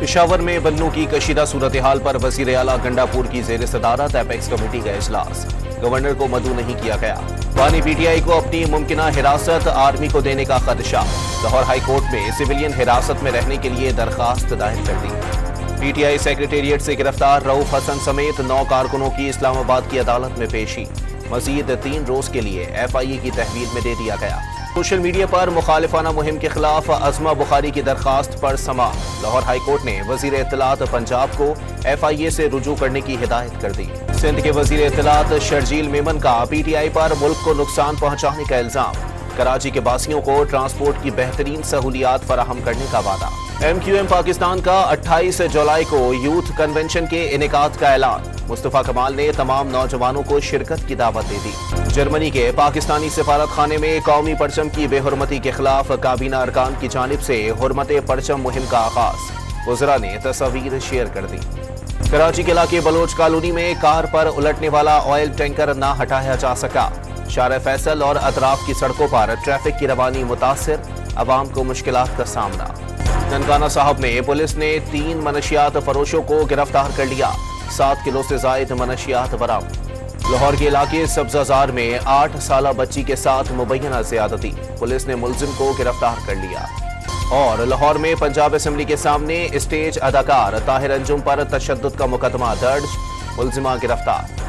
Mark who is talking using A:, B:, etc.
A: پشاور میں بنوں کی کشیدہ صورتحال پر وزیر اعلیٰ گنڈاپور کی زیر صدارت ایپیکس کمیٹی کا اجلاس، گورنر کو مدعو نہیں کیا گیا۔ بانی پی ٹی آئی کو اپنی ممکنہ حراست آرمی کو دینے کا خدشہ، لاہور ہائی کورٹ میں سویلین حراست میں رہنے کے لیے درخواست دائر کر دی۔ پی ٹی آئی سیکریٹریٹ سے گرفتار رؤف حسن سمیت 9 کارکنوں کی اسلام آباد کی عدالت میں پیشی، مزید 3 روز کے لیے ایف آئی اے کی تحویل میں دے دیا گیا۔ سوشل میڈیا پر مخالفانہ مہم کے خلاف عظمہ بخاری کی درخواست پر سماعت، لاہور ہائی کورٹ نے وزیر اطلاعات پنجاب کو ایف آئی اے سے رجوع کرنے کی ہدایت کر دی۔ سندھ کے وزیر اطلاعات شرجیل میمن کا پی ٹی آئی پر ملک کو نقصان پہنچانے کا الزام، کراچی کے باسیوں کو ٹرانسپورٹ کی بہترین سہولیات فراہم کرنے کا وعدہ۔ ایم کیو ایم پاکستان کا 28 جولائی کو یوتھ کنونشن کے انعقاد کا اعلان، مصطفیٰ کمال نے تمام نوجوانوں کو شرکت کی دعوت دے دی۔ جرمنی کے پاکستانی سفارت خانے میں قومی پرچم کی بے حرمتی کے خلاف کابینہ ارکان کی جانب سے حرمت پرچم مہم کا آغاز، وزراء نے تصاویر شیئر کر دی۔ کراچی کے علاقے بلوچ کالونی میں کار پر الٹنے والا آئل ٹینکر نہ ہٹایا جا سکا، شارع فیصل اور اطراف کی سڑکوں پر ٹریفک کی روانی متاثر، عوام کو مشکلات کا سامنا۔ ننکانہ صاحب میں پولیس نے 3 منشیات فروشوں کو گرفتار کر لیا، 7 کلو سے زائد منشیات برآمد۔ لاہور کے علاقے سبزہ میں 8 سالہ بچی کے ساتھ مبینہ زیادتی، پولیس نے ملزم کو گرفتار کر لیا۔ اور لاہور میں پنجاب اسمبلی کے سامنے اسٹیج اداکار طاہر انجم پر تشدد کا مقدمہ درج، ملزمہ گرفتار۔